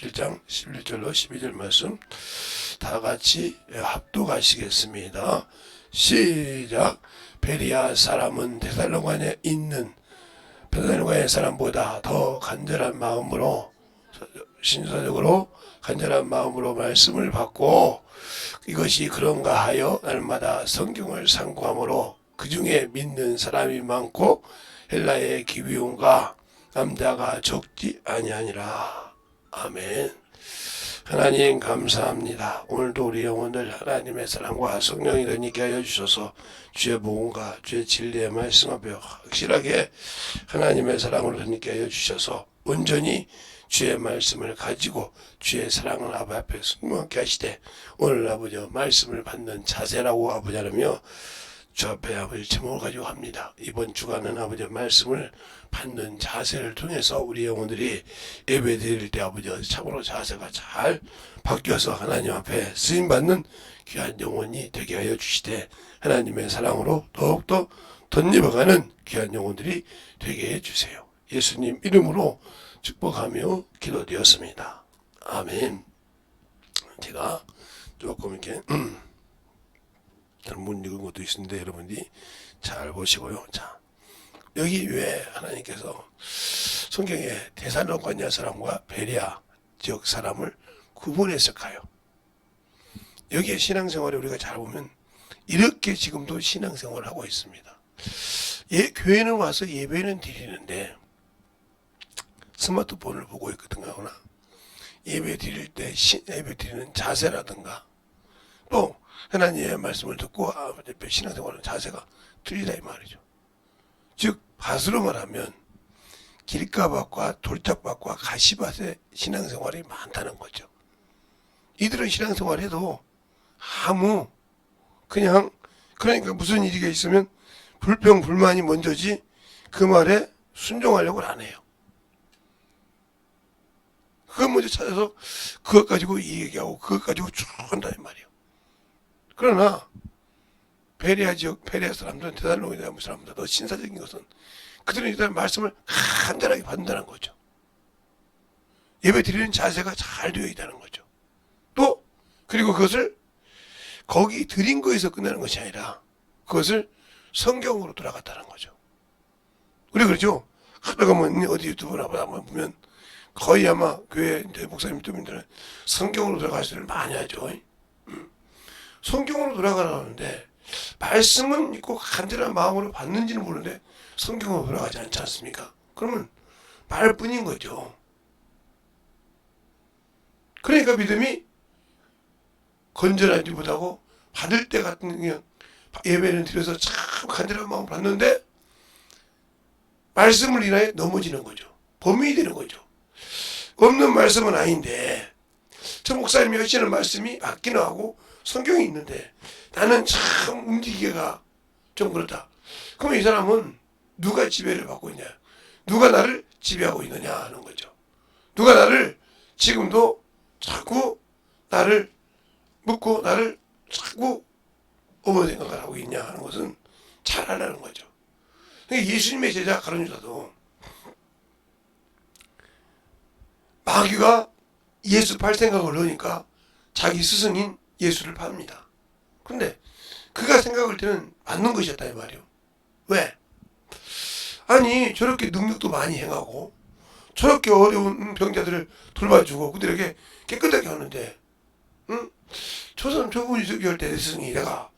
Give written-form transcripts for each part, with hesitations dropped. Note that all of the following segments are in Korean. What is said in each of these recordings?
1장 11절로 12절 말씀 다 같이 합독하시겠습니다. 시작. 베리아 사람은 데살로니가에 있는 데살로니가의 사람보다 더 간절한 마음으로 신사적으로 간절한 마음으로 말씀을 받고 이것이 그런가 하여 날마다 성경을 상고함으로 그 중에 믿는 사람이 많고 헬라의 기비온과 남자가 적지 아니하니라. 아멘. 하나님 감사합니다. 오늘도 우리 영혼들 하나님의 사랑과 성령이 되니까 하여 주셔서 주의 복음과 주의 진리의 말씀 앞에 확실하게 하나님의 사랑으로 되니까 하여 주셔서 온전히 주의 말씀을 가지고 주의 사랑을 아버지 앞에 순응하게 하시되 오늘 아버지 말씀을 받는 자세라고 아버지 하며 주 앞에 아버지 제목을 가지고 합니다. 이번 주간은 아버지 말씀을 받는 자세를 통해서 우리 영혼들이 예배 드릴 때 아버지 참으로 자세가 잘 바뀌어서 하나님 앞에 쓰임받는 귀한 영혼이 되게 하여 주시되 하나님의 사랑으로 더욱더 덧입어가는 귀한 영혼들이 되게 해주세요. 예수님 이름으로 축복하며 기도되었습니다. 아멘. 제가 조금 이렇게 못 읽은 것도 있는데 여러분들이 잘 보시고요. 자, 여기 왜 하나님께서 성경에 데살로니가 사람과 베레아 지역 사람을 구분했을까요? 여기에 신앙생활을 우리가 잘 보면 이렇게 지금도 신앙생활을 하고 있습니다. 교회는 와서 예배는 드리는데 스마트폰을 보고 있거든요. 하거나 예배 드릴 때 예배 드리는 자세라든가 또 하나님의 말씀을 듣고 아버지 앞에 신앙생활하는 자세가 틀리다 이 말이죠. 즉 밭으로 말하면 길가밭과 돌짝밭과 가시밭의 신앙생활이 많다는 거죠. 이들은 신앙생활해도 아무 그냥 그러니까 무슨 일이 있으면 불평 불만이 먼저지 그 말에 순종하려고는 안 해요. 그것 먼저 찾아서 그것 가지고 이 얘기하고 그것 가지고 쭉 한다 이 말이에요. 그러나 베레아 지역 베레아 사람들은 데살로니가 사람보다 더 신사적인 것은 그들은 일단 말씀을 간절하게 받는다는 거죠. 예배 드리는 자세가 잘 되어 있다는 거죠. 또 그리고 그것을 거기 드린 거에서 끝나는 것이 아니라 그것을 성경으로 돌아갔다는 거죠. 우리 그렇죠? 가다가 어디 유튜브나 한번 보면 거의 아마 교회 목사님 분들은 성경으로 돌아가시를 많이 하죠. 성경으로 돌아가라는데 말씀은 있고 간절한 마음으로 받는지는 모르는데 성경으로 돌아가지 않지 않습니까? 그러면 말뿐인 거죠. 그러니까 믿음이 건전하지 못하고 받을 때 같은 그냥 예배를 드려서 참 간절한 마음을 받는데 말씀을 인하여 넘어지는 거죠. 범인이 되는 거죠. 없는 말씀은 아닌데 저 목사님이 하시는 말씀이 맞기는 하고 성경이 있는데 나는 참 움직이기가 좀 그렇다. 그러면 이 사람은 누가 지배를 받고 있냐? 누가 나를 지배하고 있느냐 하는 거죠. 누가 나를 지금도 자꾸 나를 묻고 나를 자꾸 어머 생각을 하고 있냐 하는 것은 잘 알라는 거죠. 그러니까 예수님의 제자 가룟 유다도 마귀가 예수 팔 생각을 넣으니까 자기 스승인 예수를 팝니다. 그런데 그가 생각할 때는 맞는 것이었다 이 말이에요. 왜? 아니 저렇게 능력도 많이 행하고 저렇게 어려운 병자들을 돌봐주고 그들에게 깨끗하게 하는데 응? 저 사람 저분이 저기 할 때 내 스승이 내가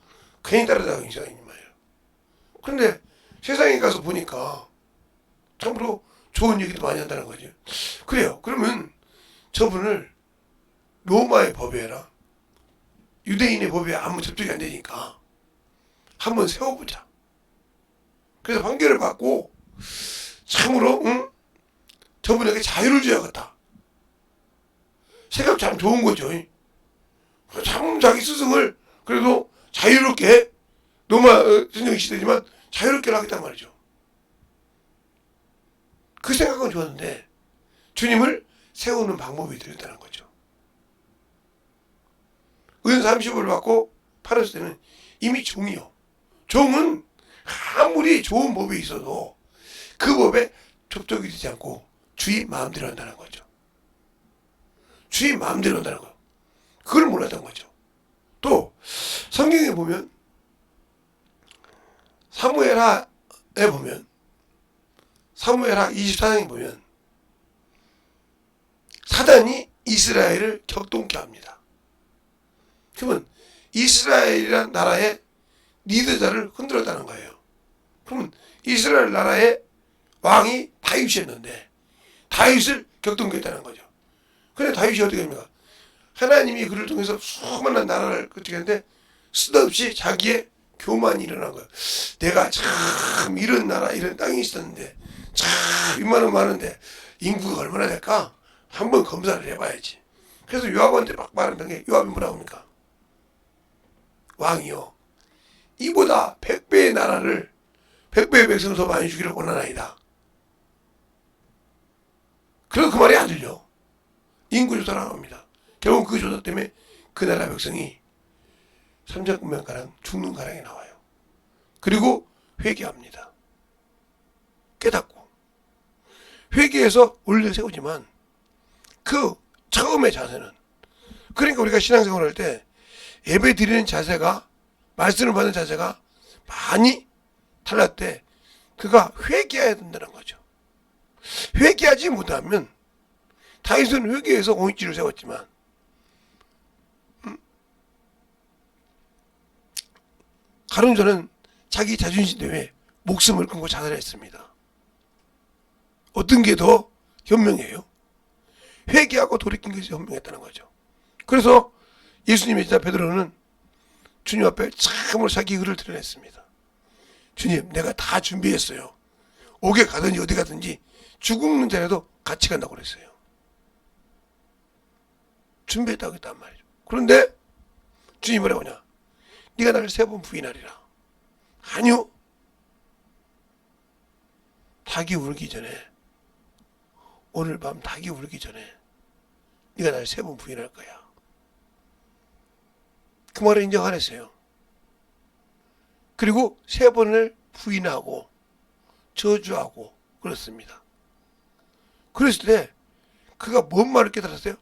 괜히 따라다니는 이상인 말이에요. 그런데 세상에 가서 보니까 참으로 좋은 얘기도 많이 한다는 거죠. 그래요. 그러면 저분을 로마의 법에라 유대인의 법에 아무 접촉이 안 되니까 한번 세워보자. 그래서 판결을 받고 참으로 저분에게 자유를 줘야겠다. 생각 참 좋은 거죠. 참 자기 스승을 그래도 자유롭게 로마 전쟁 시대지만 자유롭게 하겠단 말이죠. 그 생각은 좋았는데 주님을 세우는 방법이 들렸다는 거죠. 은 30을 받고 팔았을 때는 이미 종이요. 종은 아무리 좋은 법이 있어도 그 법에 접촉이 되지 않고 주의 마음대로 한다는 거죠. 주인 마음대로 한다는 거예요. 그걸 몰랐던 거죠. 또 성경에 보면 사무엘하에 보면 사무엘하 24장에 보면 사단이 이스라엘을 격동케 합니다. 그러면 이스라엘이라는 나라의 리더자를 흔들었다는 거예요. 그러면 이스라엘 나라의 왕이 다윗이었는데 다윗을 격동케 했다는 거죠. 그런데 다윗이 어떻게 합니까? 하나님이 그를 통해서 수많은 나라를 끄떡했는데 쓰다없이 자기의 교만이 일어난 거예요. 내가 참 이런 나라 이런 땅이 있었는데 참 이만은 많은데 인구가 얼마나 될까? 한번 검사를 해봐야지. 그래서 요압한테 막 말하는 게 요압이 뭐라고 합니까? 왕이요, 이보다 100배의 나라를 100배의 백성을 더 많이 주기를 원하나이다. 그래서 그 말이 안 들려. 인구조사를 합니다. 결국 그 조사 때문에 그 나라 백성이 3,900명가량 죽는 가량이 나와요. 그리고 회개합니다. 깨닫고 회개해서 올려 세우지만 그 처음의 자세는, 그러니까 우리가 신앙생활 할 때 예배 드리는 자세가, 말씀을 받는 자세가 많이 달랐을 때 그가 회개해야 된다는 거죠. 회개하지 못하면, 다윗은 회개해서 온익지를 세웠지만 가룟자는 자기 자존심 때문에 목숨을 끊고 자살했습니다. 어떤 게 더 현명해요? 회개하고 돌이킨 것이 현명했다는 거죠. 그래서 예수님의 제자 베드로는 주님 앞에 참으로 자기 의를 드러냈습니다. 주님, 내가 다 준비했어요. 옥에 가든지 어디 가든지 죽는 자라도 같이 간다고 그랬어요. 준비했다고 했단 말이죠. 그런데 주님이 뭐라고 하냐? 네가 나를 3번 부인하리라. 아니요. 닭이 울기 전에, 오늘 밤 닭이 울기 전에 네가 나를 3번 부인할 거야. 그 말을 인정 안 했어요. 그리고 3번을 부인하고 저주하고 그렇습니다. 그랬을 때 그가 뭔 말을 깨달았어요?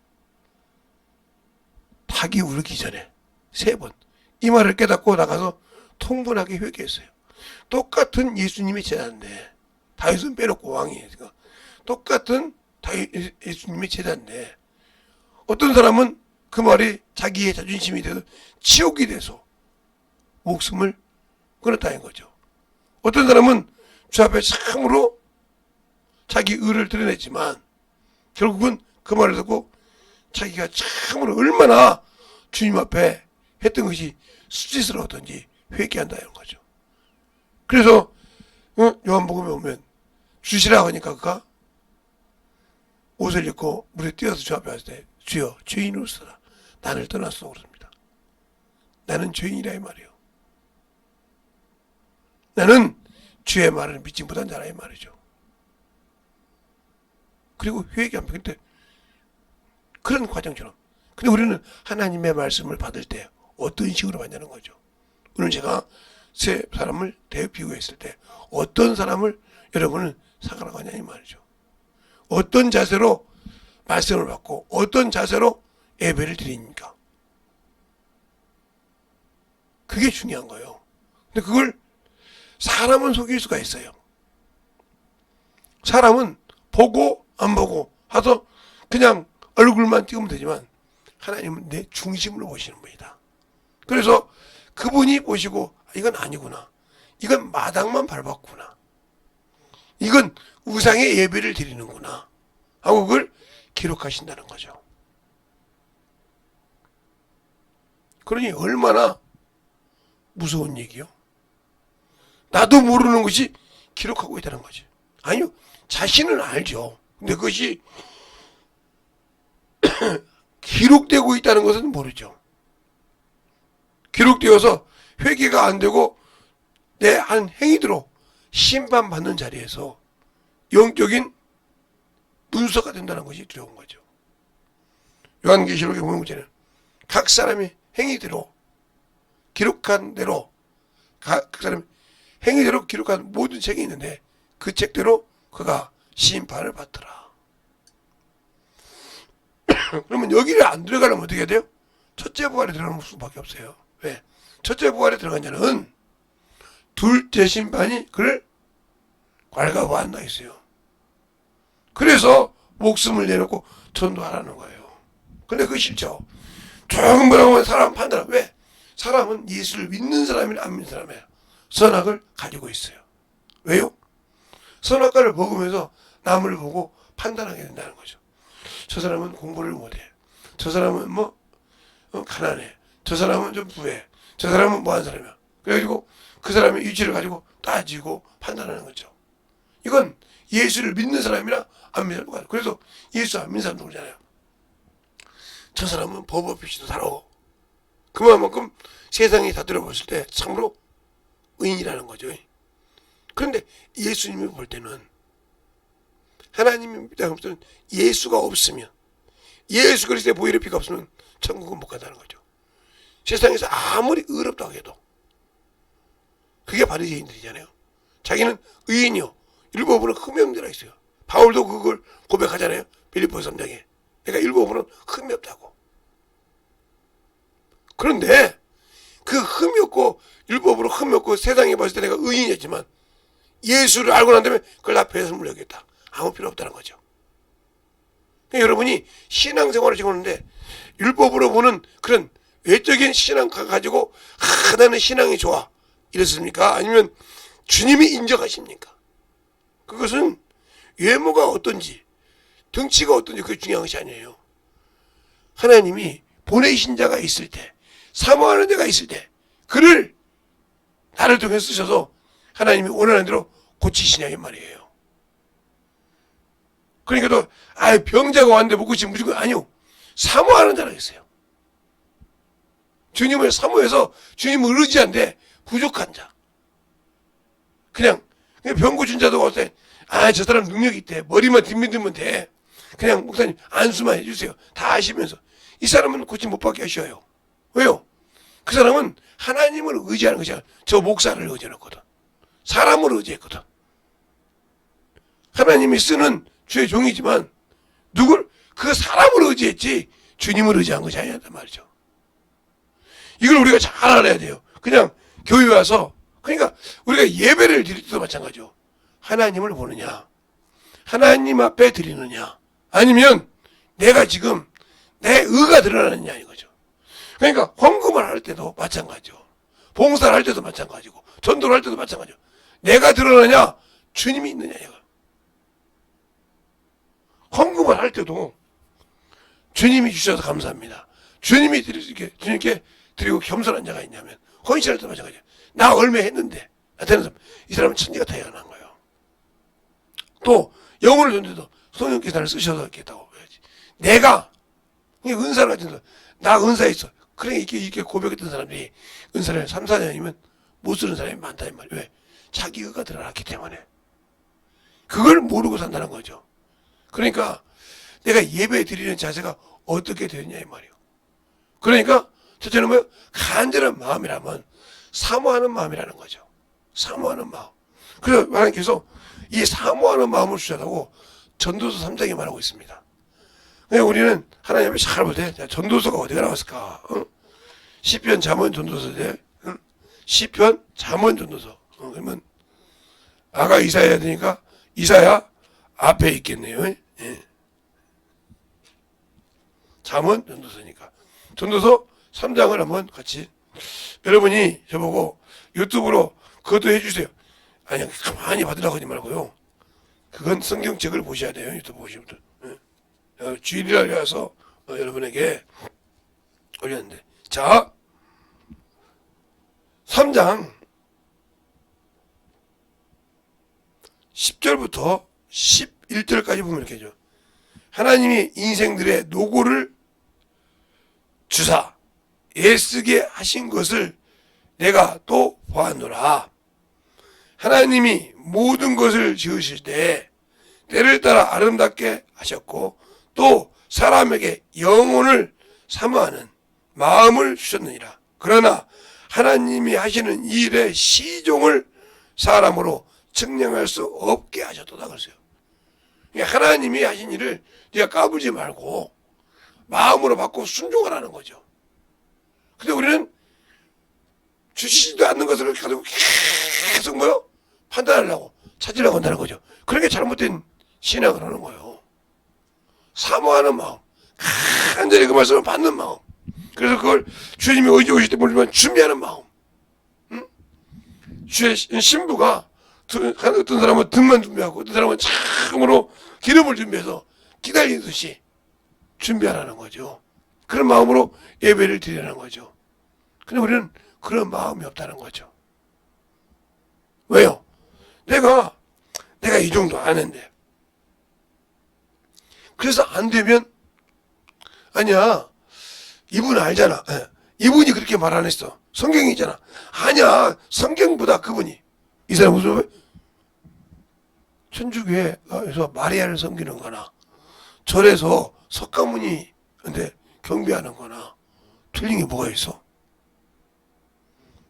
닭이 울기 전에 3번. 이 말을 깨닫고 나가서 통분하게 회개했어요. 똑같은 예수님의 제자인데, 다윗은 빼놓고 왕이니까 똑같은 예수님의 제자인데, 어떤 사람은 그 말이 자기의 자존심이 돼서 치욕이 돼서 목숨을 끊었다는 거죠. 어떤 사람은 주 앞에 참으로 자기 의를 드러냈지만 결국은 그 말을 듣고 자기가 참으로 얼마나 주님 앞에 했던 것이 수치스러웠던지 회개한다는 거죠. 그래서 요한복음에 보면 주시라고 하니까 그가 옷을 입고 물에 뛰어서 주 앞에 왔을 때 주여 죄인으로서라 나를 떠났소 그럽니다. 나는 죄인이라 이 말이요. 나는 주의 말을 믿지 못한 자라 이 말이죠. 그리고 회개합니다. 근데 그런 과정처럼. 근데 우리는 하나님의 말씀을 받을 때 어떤 식으로 받냐는 거죠. 오늘 제가 세 사람을 비교했을 때 어떤 사람을 여러분은 사가라고 하냐 이 말이죠. 어떤 자세로 말씀을 받고 어떤 자세로 예배를 드립니까? 그게 중요한 거예요. 근데 그걸 사람은 속일 수가 있어요. 사람은 보고 안 보고 하서 그냥 얼굴만 띄우면 되지만 하나님은 내 중심으로 보시는 분이다. 그래서 그분이 보시고 이건 아니구나. 이건 마당만 밟았구나. 이건 우상의 예배를 드리는구나 하고 그걸 기록하신다는 거죠. 그러니 얼마나 무서운 얘기요? 나도 모르는 것이 기록하고 있다는 거지. 아니요, 자신은 알죠. 근데 그것이 기록되고 있다는 것은 모르죠. 기록되어서 회개가 안 되고 내 한 행위대로 심판받는 자리에서 영적인 문서가 된다는 것이 두려운 거죠. 요한계시록에 보면 각 사람이 행위대로 기록한 대로 각 사람이 행위대로 기록한 모든 책이 있는데 그 책대로 그가 심판을 받더라. 그러면 여기를 안 들어가려면 어떻게 해야 돼요? 첫째 부활에 들어가는 수밖에 없어요. 왜? 첫째 부활에 들어간 자는 둘째 심판이 그를 괄가보한다 했어요. 그래서 목숨을 내놓고 전도하라는 거예요. 근데 그거 싫죠. 조금 뭐라고 하면 사람 판단하라. 왜? 사람은 예수를 믿는 사람이나 안 믿는 사람이에요. 선악을 가지고 있어요. 왜요? 선악과를 먹으면서 남을 보고 판단하게 된다는 거죠. 저 사람은 공부를 못해. 저 사람은 가난해. 저 사람은 좀 부해. 저 사람은 뭐하는 사람이야. 그래가지고 그 사람의 위치를 가지고 따지고 판단하는 거죠. 이건 예수를 믿는 사람이나 안 믿는 사람. 그래서 예수 안 믿는 사람도 그러잖아요. 저 사람은 법 없이도 살아. 그만큼 세상이 다 들어봤을 때 참으로 의인이라는 거죠. 그런데 예수님이 볼 때는 하나님이 믿는 예수가 없으면, 예수 그리스도의 보혈의 피가 없으면 천국은 못 간다는 거죠. 세상에서 아무리 의롭다고 해도 그게 바리새인들이잖아요. 자기는 의인이요, 율법으로는 흠이 없는 데가 있어요. 바울도 그걸 고백하잖아요. 빌립보서 3장에 내가 율법으로는 흠이 없다고. 그런데 그 흠이 없고 율법으로 흠이 없고 세상에 봤을 때 내가 의인이었지만 예수를 알고 난 다음에 그걸 나 배설물 여겼다. 아무 필요 없다는 거죠. 그러니까 여러분이 신앙생활을 지금 하는데 율법으로 보는 그런 외적인 신앙 가지고 나는 신앙이 좋아 이랬습니까? 아니면 주님이 인정하십니까? 그것은 외모가 어떤지 덩치가 어떤지 그게 중요한 것이 아니에요. 하나님이 보내신 자가 있을 때, 사모하는 자가 있을 때 그를 나를 통해 쓰셔서 하나님이 원하는 대로 고치시냐 이 말이에요. 그러니까 또 병자가 왔는데 못 고치면 무조건 아니요. 사모하는 자가 있어요. 주님을 사모해서 주님을 의지한데 부족한 자. 그냥 병 고친 자도 어때? 저 사람 능력이 있대. 머리만 뒷밀으면 돼. 그냥 목사님 안수만 해주세요. 다 아시면서 이 사람은 고침 못 받게 하셔요. 왜요? 그 사람은 하나님을 의지하는 것이 아니라 저 목사를 의지했거든. 사람을 의지했거든. 하나님이 쓰는 주의 종이지만 누굴? 그 사람을 의지했지 주님을 의지한 것이 아니란 말이죠. 이걸 우리가 잘 알아야 돼요. 그냥 교회 와서 그러니까 우리가 예배를 드릴 때도 마찬가지죠. 하나님을 보느냐, 하나님 앞에 드리느냐, 아니면 내가 지금 내 의가 드러나느냐 이거죠. 그러니까 헌금을 할 때도 마찬가지죠. 봉사를 할 때도 마찬가지고 전도를 할 때도 마찬가지죠. 내가 드러나냐, 주님이 있느냐 이거. 헌금을 할 때도 주님이 주셔서 감사합니다. 주님이 주님께 드리고 겸손한 자가 있냐면 헌신할 때 마찬가지예요. 나 얼마 했는데 나타나는 사람, 이 사람은 천지가 타연한 거예요. 또 영혼을 줬는데도 성령께서 나를 쓰셔서 있겠다고 해야지. 내가 은사를 가진 사람, 나 은사 있어. 그래 이렇게 고백했던 사람들이 은사를 3, 4년이면 못 쓰는 사람이 많다 이 말이에요. 왜? 자기 의가 드러났기 때문에. 그걸 모르고 산다는 거죠. 그러니까 내가 예배 드리는 자세가 어떻게 되느냐 이 말이에요. 그러니까 첫째는 뭐예요? 간절한 마음이라면 사모하는 마음이라는 거죠. 사모하는 마음. 그래서 하나님께서 이 사모하는 마음을 주셨다고 전도서 3장에 말하고 있습니다. 그러니까 우리는 하나님을 잘 볼 때 전도서가 어디가 나왔을까? 시편, 잠언, 전도서인데 시편, 잠언, 전도서. 그러면 아가 이사야 되니까 이사야 앞에 있겠네요. 예. 잠언, 전도서니까. 전도서 3장을 한번 같이 여러분이 저보고 유튜브로 그것도 해주세요. 아니 가만히 받으라고 하지 말고요. 그건 성경책을 보셔야 돼요. 유튜브 보시면. 주일이라서 여러분에게 올렸는데 자 3장 10절부터 11절까지 보면 이렇게 해줘. 하나님이 인생들의 노고를 주사 애쓰게 하신 것을 내가 또 보았노라. 하나님이 모든 것을 지으실 때 때를 따라 아름답게 하셨고 또 사람에게 영혼을 사모하는 마음을 주셨느니라. 그러나 하나님이 하시는 일의 시종을 사람으로 측량할 수 없게 하셨도다 그랬어요. 하나님이 하신 일을 네가 까불지 말고 마음으로 받고 순종하라는 거죠. 근데 우리는 주시지도 않는 것을 가지고 계속 뭐요? 판단하려고 찾으려고 한다는 거죠. 그런 게 잘못된 신앙을 하는 거예요. 사모하는 마음, 간절히 그 말씀을 받는 마음, 그래서 그걸 주님이 언제 오실 때 모르지만 준비하는 마음. 응? 주의 신부가 어떤 사람은 등만 준비하고 어떤 사람은 참으로 기름을 준비해서 기다리듯이 준비하라는 거죠. 그런 마음으로 예배를 드리라는 거죠. 근데 우리는 그런 마음이 없다는 거죠. 왜요? 내가 이 정도 아는데 그래서 안 되면 아니야 이분 알잖아. 이분이 그렇게 말 안 했어. 성경이 있잖아. 아니야 성경보다 그분이 이 사람 무슨 천주교에서 마리아를 섬기는 거나 절에서 석가모니 근데 경배하는 거나 틀린 게 뭐가 있어?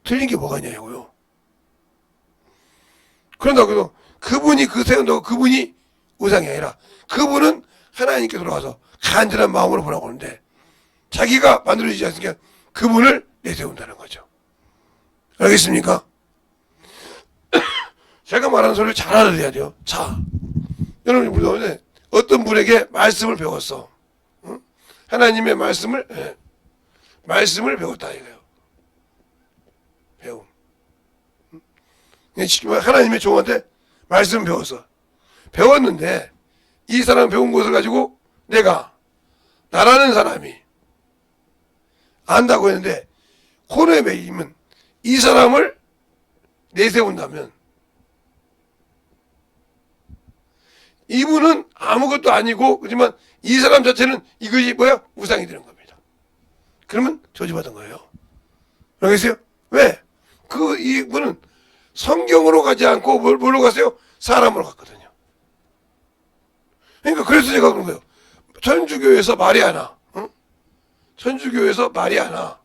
틀린 게 뭐가 있냐고요. 그런다고 해서 그분이 그 세운다고 그분이 우상이 아니라 그분은 하나님께 돌아가서 간절한 마음으로 보라고 하는데 자기가 만들어지지 않으니까 그분을 내세운다는 거죠. 알겠습니까? 제가 말하는 소리를 잘 알아들어야 돼요. 자, 여러분이 물론 어떤 분에게 말씀을 배웠어. 응? 하나님의 말씀을 배웠다 이거예요. 배움. 하나님의 종한테 말씀 배웠어. 배웠는데 이 사람 배운 것을 가지고 내가 나라는 사람이 안다고 했는데 코너에 매이면 이 사람을 내세운다면 이분은 아무것도 아니고 그렇지만 이 사람 자체는 이것이 뭐야? 우상이 되는 겁니다. 그러면 저주받은 거예요. 알겠어요? 왜? 이분은 성경으로 가지 않고 뭘로 갔어요? 사람으로 갔거든요. 그러니까 그래서 제가 그런 거예요. 천주교에서 마리아나, 응? 천주교에서 마리아나,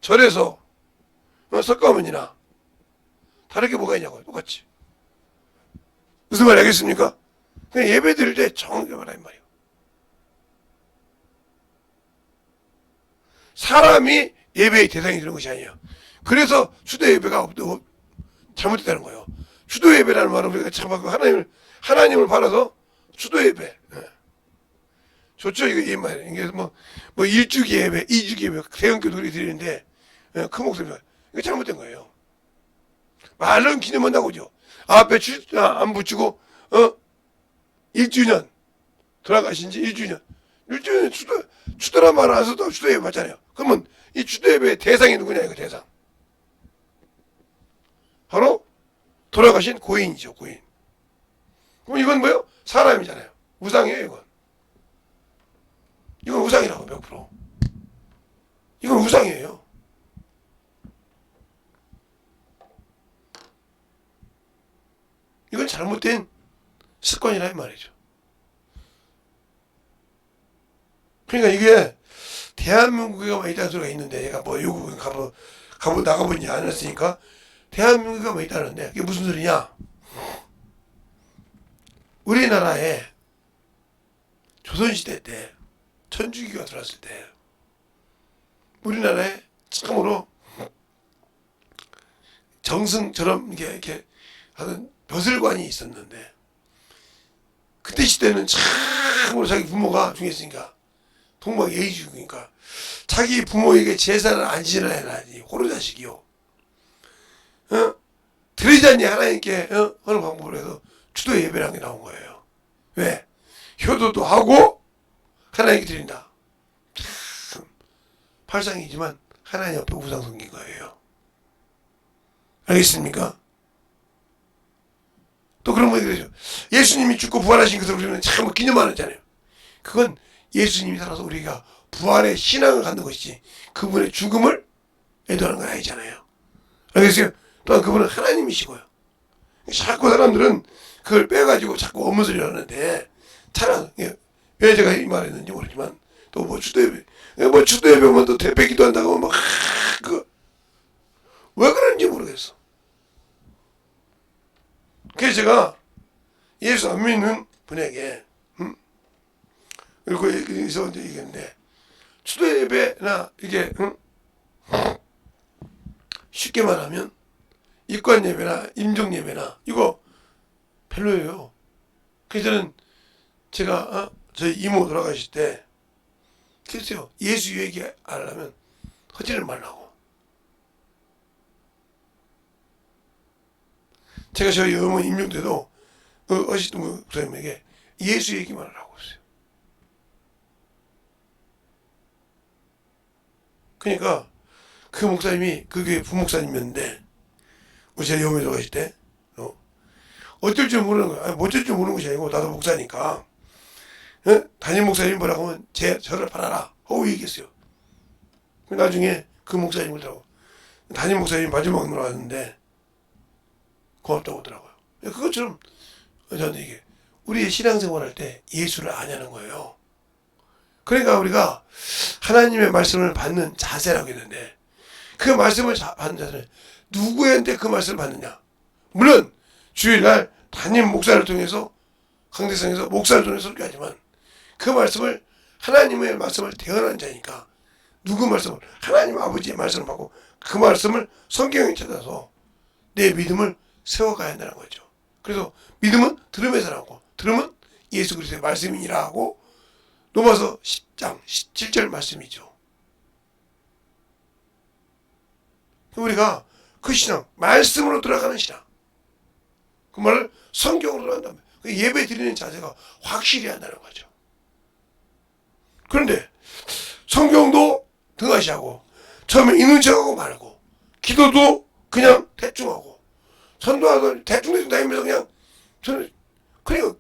절에서 석가모니나 다르게 뭐가 있냐고요. 똑같이. 무슨 말이 알겠습니까? 그냥 예배 드릴 때 정확하게 말하는 말이에요. 사람이 예배의 대상이 되는 것이 아니에요. 그래서 수도 예배가 잘못됐다는 거예요. 수도 예배라는 말은 우리가 참 하나님을 바라서 수도 예배. 좋죠, 이게 말이에요. 이게 뭐 1주기 예배, 2주기 예배, 대형교들이 드리는데, 큰 목소리가. 이거 잘못된 거예요. 말은 기념한다고 그죠. 앞에 안 붙이고, 1주년. 돌아가신 지 1주년. 1주년 추도란 말 안 써도 추도 예배 맞잖아요. 그러면 이 추도 예배의 대상이 누구냐, 이거 대상. 바로 돌아가신 고인이죠, 고인. 그럼 이건 뭐예요? 사람이잖아요. 우상이에요, 이건. 이건 우상이라고, 100%. 이건 우상이에요. 이건 잘못된 습관이라 이 말이죠. 그러니까 이게 대한민국에 있다는 소리가 있는데 얘가 뭐 외국에 나가보지 않았으니까 대한민국에 있다는데 이게 무슨 소리냐? 우리나라에 조선시대 때 천주교가 들어왔을 때 우리나라에 참으로 정승처럼 이렇게 하는 벼슬관이 있었는데 그때 시대는 참으로 자기 부모가 중요했으니까 동방 예의주의니까 자기 부모에게 제사를 안 지내야지 호로자식이요. 드리지 않니 하나님께 어느 방법으로 해서 추도 예배라는 게 나온 거예요. 왜? 효도도 하고 하나님께 드린다. 참 발상이지만 하나님 앞에 우상 섬긴 거예요. 알겠습니까? 또 그런 분이 그러죠. 예수님이 죽고 부활하신 것을 우리는 참 기념하잖아요. 그건 예수님이 살아서 우리가 부활의 신앙을 갖는 것이지 그분의 죽음을 애도하는 건 아니잖아요. 알겠어요? 또한 그분은 하나님이시고요. 자꾸 사람들은 그걸 빼가지고 자꾸 업무소리를 하는데 차라리 왜 제가 이 말 했는지 모르지만 또 뭐 추도예배 추도예배면 또 대패기도 한다고 막 왜 그런지 모르겠어. 그래서 제가 예수 안 믿는 분에게 그리고 여기서 이제 얘기했는데 수도 예배나 이게 쉽게 말하면 입관 예배나 임종 예배나 이거 별로예요. 그래서 저는 제가 저희 이모 돌아가실 때 그랬어요. 예수 얘기 안 하려면 하지를 말라고. 제가 저희 어머니 임종 때도 어시던 목사님에게 예수 얘기만 하라고 했어요. 그러니까 그 목사님이 그게 부목사님이었는데 우리 제 어머니 돌아가실 때 어쩔 줄 모르는 거야. 아니, 어쩔 줄 모르는 것이 아니고 나도 목사니까 담임 목사님 뭐라고 하면 저를 팔아라 하고 얘기했어요. 나중에 그 목사님을 들하고 담임 목사님 마지막 나왔는데 고맙다고 하더라고요. 그것처럼 저한테 이게 우리의 신앙생활 할 때 예수를 아냐는 거예요. 그러니까 우리가 하나님의 말씀을 받는 자세라고 했는데 그 말씀을 받는 자세는 누구한테 그 말씀을 받느냐. 물론 주일날 담임 목사를 통해서 강대상에서 목사를 통해서 설교하지만 그 말씀을 하나님의 말씀을 대언하는 자니까 누구 말씀을 하나님 아버지의 말씀을 받고 그 말씀을 성경에 찾아서 내 믿음을 세워가야 한다는 거죠. 그래서 믿음은 들음에서 나고 들음은 예수 그리스도의 말씀이니라 하고 로마서 10장 17절 말씀이죠. 우리가 그 신앙 말씀으로 들어가는 신앙 그 말을 성경으로 들어간다면 예배 드리는 자세가 확실히 한다는 거죠. 그런데 성경도 등하시하고 처음에 있는 척하고 말고 기도도 그냥 대충하고 선도하고 대충 다니면서 그냥 저는 그러니까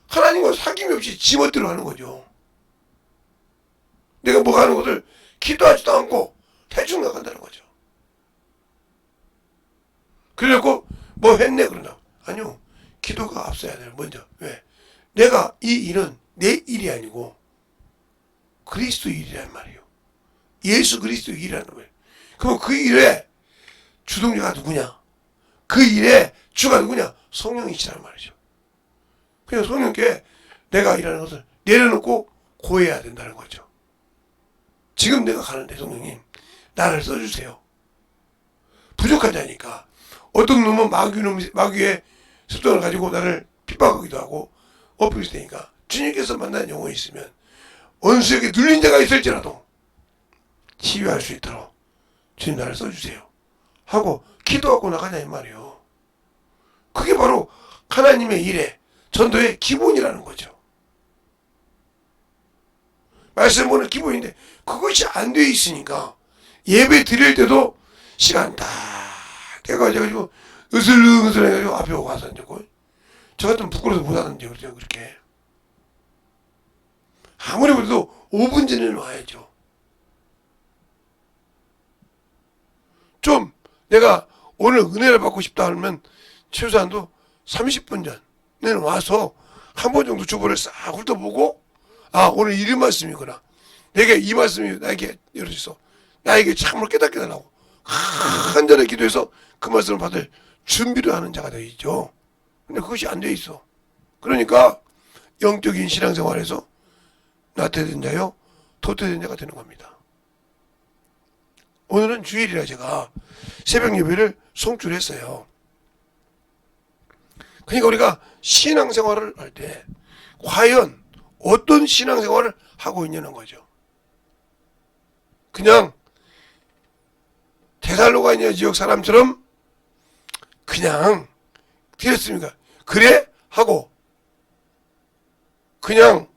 하나님과 사귐이 없이 지멋대로 하는 거죠. 내가 뭐 하는 것을 기도하지도 않고 대충 나간다는 거죠. 그래갖고 뭐 했네 그러나 아니요. 기도가 앞서야 돼요. 먼저. 왜? 내가 이 일은 내 일이 아니고 그리스도 일이란 말이에요. 예수 그리스도 일이라는 거예요. 그럼 그 일에 주동자가 누구냐? 그 일에 주가 누구냐? 성령이시란 말이죠. 그냥 성령께 내가 일하는 것을 내려놓고 고해야 된다는 거죠. 지금 내가 가는데 성령님 나를 써주세요. 부족한 자니까 어떤 놈은 마귀의 습성을 가지고 나를 핍박하기도 하고 엎을 테니까 주님께서 만난 영혼이 있으면 원수에게 눌린 자가 있을지라도 치유할 수 있도록 주님 나를 써주세요 하고 기도하고 나가냐 이 말이에요. 그게 바로 하나님의 일에 전도의 기본이라는 거죠. 말씀 보는 기본인데 그것이 안 돼 있으니까 예배 드릴 때도 시간 딱 돼가지고 으슬렁으슬 해가지고 앞에 오고 와서 앉고 저 같으면 부끄러워서 못 하는데 그렇죠. 그렇게 아무리 그래도 5분 전에는 와야죠. 좀 내가 오늘 은혜를 받고 싶다 하면 최소한도 30분 전에는 와서 한 번 정도 주보를 싹 훑어보고 오늘 이 말씀이구나. 내게 이 말씀이 나에게 열어줘서 나에게 참으로 깨닫게 달라고 한절에 기도해서 그 말씀을 받을 준비를 하는 자가 되어 있죠. 근데 그것이 안 되어 있어. 그러니까 영적인 신앙생활에서 나태된 자요 도태된 자가 되는 겁니다. 오늘은 주일이라 제가 새벽 예배를 송출했어요. 그러니까 우리가 신앙생활을 할 때 과연 어떤 신앙생활을 하고 있냐는 거죠. 그냥 데살로가니아 지역 사람처럼 그냥 그랬습니까? 그래? 하고 그냥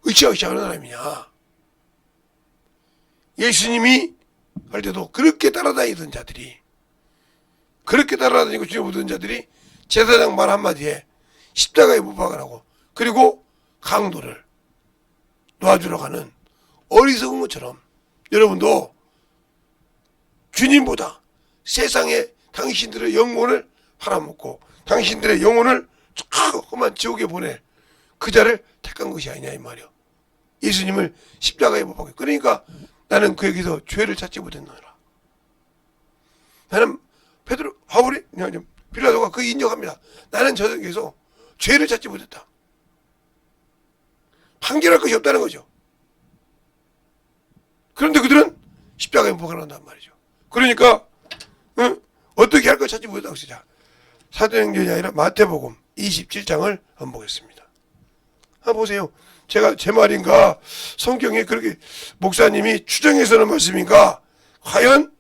으쌰으쌰하는 사람이냐. 예수님이 할 때도 그렇게 따라다니던 자들이 그렇게 따라다니고 주여 보던 자들이 제사장 말 한마디에 십자가에 못 박으라고 그리고 강도를 놔주러 가는 어리석은 것처럼 여러분도 주님보다 세상에 당신들의 영혼을 팔아먹고 당신들의 영혼을 조금만 지옥에 보낼 그 자를 택한 것이 아니냐 이 말이요. 예수님을 십자가에 못 박게. 그러니까 나는 그에게서 죄를 찾지 못했노라. 나는 베드로 바울이 빌라도가 그 인정합니다. 나는 저에게서 죄를 찾지 못했다. 판결할 것이 없다는 거죠. 그런데 그들은 십자가에 못 박아놓는단 말이죠. 그러니까 어떻게 할 걸 찾지 못하고 있어요. 사도행전이 아니라 마태복음 27장을 한번 보겠습니다. 한번 보세요. 제가 제 말인가 성경에 그렇게 목사님이 추정해서는 말씀인가 과연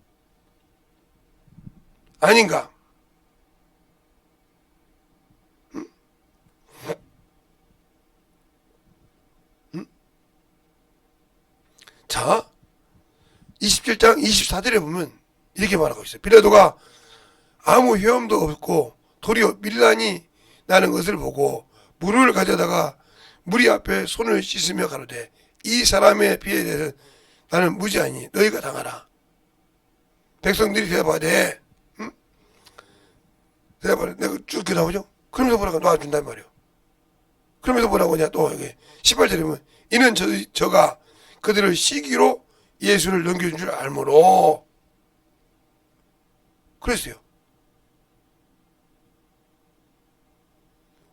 아닌가. 자 27장 24절에 보면 이렇게 말하고 있어요. 빌라도가 아무 헤엄도 없고 도리어 밀란이 나는 것을 보고 물을 가져다가 무리 앞에 손을 씻으며 가로되 이 사람의 피에 대해서 나는 무지하니 너희가 당하라. 백성들이 대답하되 대답하래. 내가 쭉 나오죠. 그러면서 뭐라고 놔준단 말이에요. 그러면서 뭐라고 하냐 또 여기 18절에 보면 이는 저가 그들을 시기로 예수를 넘겨준 줄 알므로 그랬어요.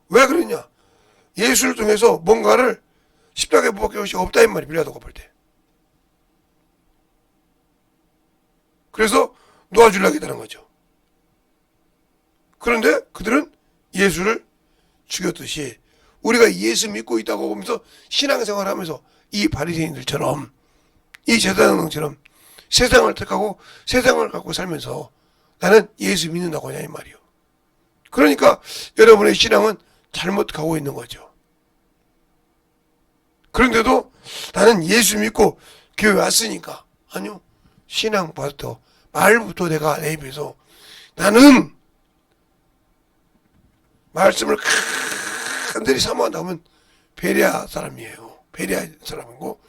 왜 그러냐? 예수를 통해서 뭔가를 십자가에 못 박힐 것이 없다 이 말이 빌라도가 볼 때. 그래서 놓아주려고 했다는 거죠. 그런데 그들은 예수를 죽였듯이 우리가 예수 믿고 있다고 보면서 신앙생활을 하면서 이 바리새인들처럼 이 제사장들처럼 세상을 택하고 세상을 갖고 살면서 나는 예수 믿는다고 하냐 이 말이요. 그러니까 여러분의 신앙은 잘못 가고 있는 거죠. 그런데도 나는 예수 믿고 교회 왔으니까 아니요. 신앙부터 말부터 내가 내 입에서 나는 말씀을 간절히 사모한다면 베레아 사람이에요. 베레아 사람이고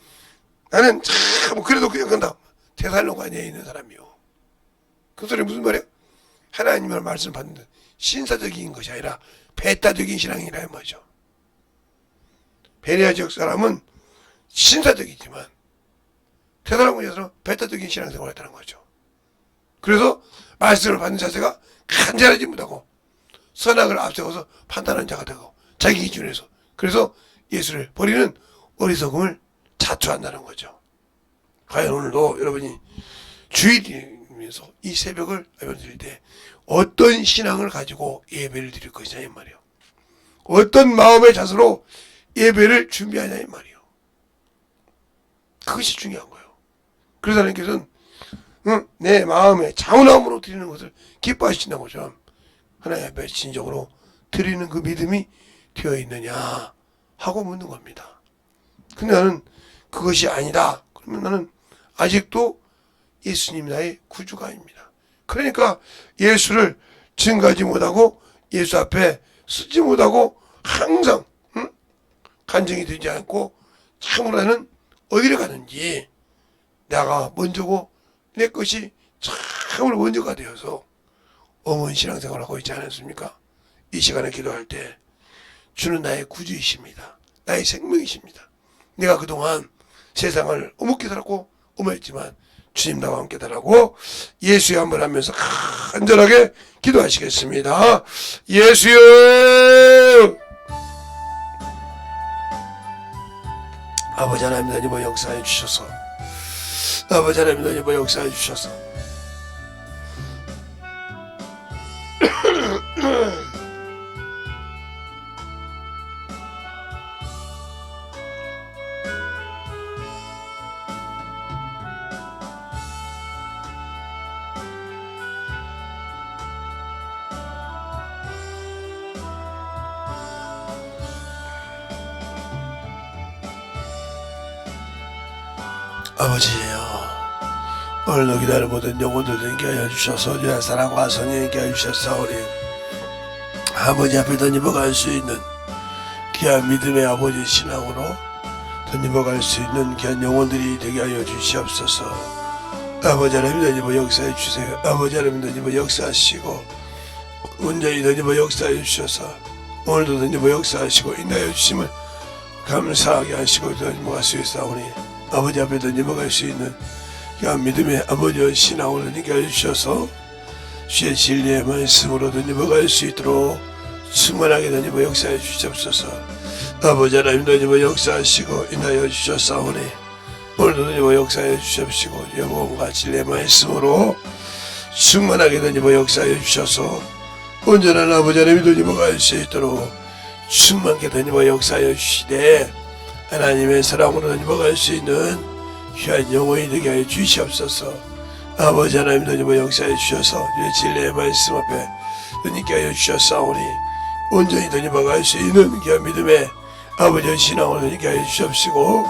나는 참 그래도 그냥 간다. 데살로니가에 있는 사람이요. 그 소리 무슨 말이야? 하나님의 말씀을 받는 신사적인 것이 아니라 배타적인 신앙이라 말이죠. 베레아 지역 사람은 신사적이지만 데살로니가에서는 배타적인 신앙생활을 했다는 거죠. 그래서 말씀을 받는 자세가 간절하지 못하고 선악을 앞세워서 판단하는 자가 되고 자기 기준에서 그래서 예수를 버리는 어리석음을 자초한다는 거죠. 과연 오늘도 여러분이 주일이면서 이 새벽을 예배를 드릴 때 어떤 신앙을 가지고 예배를 드릴 것이냐 이 말이에요. 어떤 마음의 자세로 예배를 준비하냐 이 말이에요. 그것이 중요한 거예요. 그래서 하나님께서는 내 마음의 자원함으로 드리는 것을 기뻐하신다는 것처럼 하나님 앞에 진정으로 드리는 그 믿음이 되어 있느냐 하고 묻는 겁니다. 근데 나는 그것이 아니다. 그러면 나는 아직도 예수님이 나의 구주가 아닙니다. 그러니까 예수를 증거하지 못하고 예수 앞에 쓰지 못하고 항상 간증이 되지 않고 참으로 나는 어디를 가는지 내가 먼저고 내 것이 참으로 먼저가 되어서 어머니 신앙생활을 하고 있지 않았습니까? 이 시간에 기도할 때 주는 나의 구주이십니다. 나의 생명이십니다. 내가 그동안 세상을 어묵게 살았고 어머했지만 주님 나와 함께 달라고 예수의 한번 하면서 간절하게 기도하시겠습니다. 예수여 아버지 하나님 나님 역사해 주셔서 아버지 하나님 나님 역사해 주셔서 아버지여 오늘도 기다려 모든 영혼들도 인게 하여 주셔서 주의 사랑과 성령 인게 하여 주셨사오니 아버지 앞에 던져갈 수 있는 귀한 믿음의 아버지 신앙으로 던져갈 수 있는 귀한 영혼들이 되게 하여 주시옵소서. 아버지 하나님 던져 역사해 주세요. 아버지 하나님 던져 역사하시고 온전히 던져 역사해 주셔서 오늘도 던져 역사하시고 인하여 주심을 감사하게 하시고 던져갈 수 있사오니 아버지 앞에 던져갈 수 있는 귀한 믿음의 아버지의 신앙으로 던져 주셔서 주의 진리의 말씀으로 던져갈 수 있도록 충만하게 던져 역사해 주시옵소서. 아버지 하나님 던져 역사하시고 인하여 주셨사오니 오늘도 주님 역사해 주십시고 여보와 진리의 말씀으로 충만하게 주님 역사해 주셔서 온전한 아버지 하나님 주님 갈 수 있도록 충만하게 주님 역사해 주시되 하나님의 사랑으로 주님 갈 수 있는 귀한 영혼이 되게 하여 주시옵소서. 아버지 하나님 주님 역사해 주셔서 주의 진리의 말씀 앞에 주님께 하여 주셨사오니 온전히 주님 갈 수 있는 귀한 믿음의 아버지의 신앙을 주님께 하여 주십시고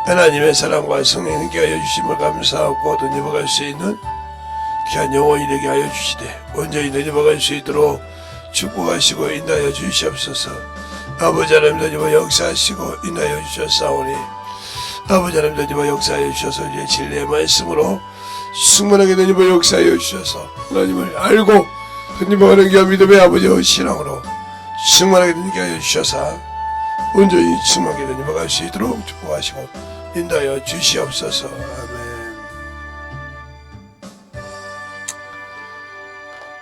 하나님의 사랑과 성령님께 하여 주심을 감사하고 주님 갈 수 있는 귀한 영혼이 되게 하여 주시되 온전히 주님 갈 수 있도록 축복하시고 인도하여 주시옵소서. 아버지 하나님 주님 역사하시고 인도하여 주셨사오니 아버지 하나님 주님 역사하여 주셔서 주의 진리의 말씀으로 충만하게 주님 역사하여 주셔서 하나님을 알고 주님과 하는 귀한 믿음의 아버지의 신앙으로 충만하게 주님께 하여 주셔서 온전히 충만하게 주님과 갈 수 있도록 축복하시고 인도하여 주시옵소서. 아멘.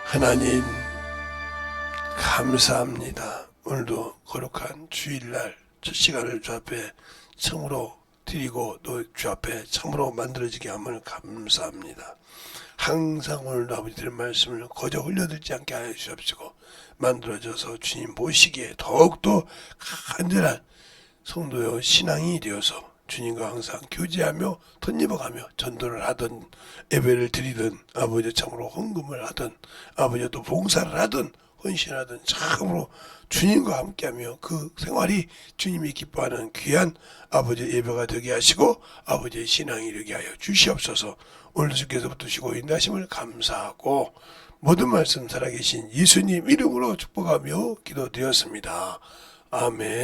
하나님 감사합니다. 오늘도 거룩한 주일날 첫 시간을 주 앞에 참으로 드리고 또 주 앞에 참으로 만들어지게 함을 감사합니다. 항상 오늘도 아버지들의 말씀을 거저 흘려들지 않게 하여 주옵시고 만들어져서 주님 보시기에 더욱더 간절한 성도의 신앙이 되어서 주님과 항상 교제하며 덧입어가며 전도를 하든 예배를 드리든 아버지 참으로 헌금을 하든 아버지 또 봉사를 하든 헌신하든 참으로 주님과 함께하며 그 생활이 주님이 기뻐하는 귀한 아버지 예배가 되게 하시고 아버지의 신앙이 되게 하여 주시옵소서. 오늘도 주께서 붙드시고 인도하심을 감사하고 모든 말씀 살아계신 예수님 이름으로 축복하며 기도드렸습니다. 아멘.